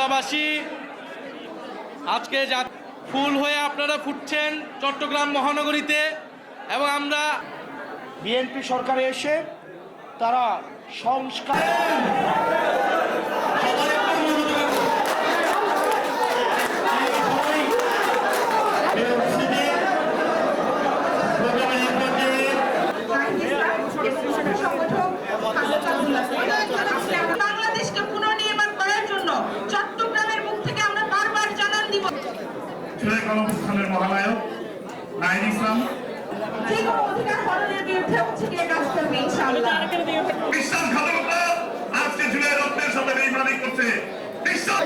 জেলাবাসী, আজকে ফুল হয়ে আপনারা ফুটছেন চট্টগ্রাম মহানগরীতে, এবং আমরা বিএনপি সরকারে এসে তারা সংস্কার বাংলাদেশকে পুনর্নির্মাণ করার জন্য চট্টগ্রামের মুখ থেকে আমরা বারবার জানান দিব। গণঅভ্যুত্থানের মহানায়ক নাহিদ ইসলাম যে কোনো অধিকার হরণের বিরুদ্ধে হচ্ছে গিয়ে কাজ করবে ইনশাআল্লাহ। বিশ্বাসঘাতকতা আজকে জুলাই রক্তের সাথে বেইমানি করছে। বিশ্বাস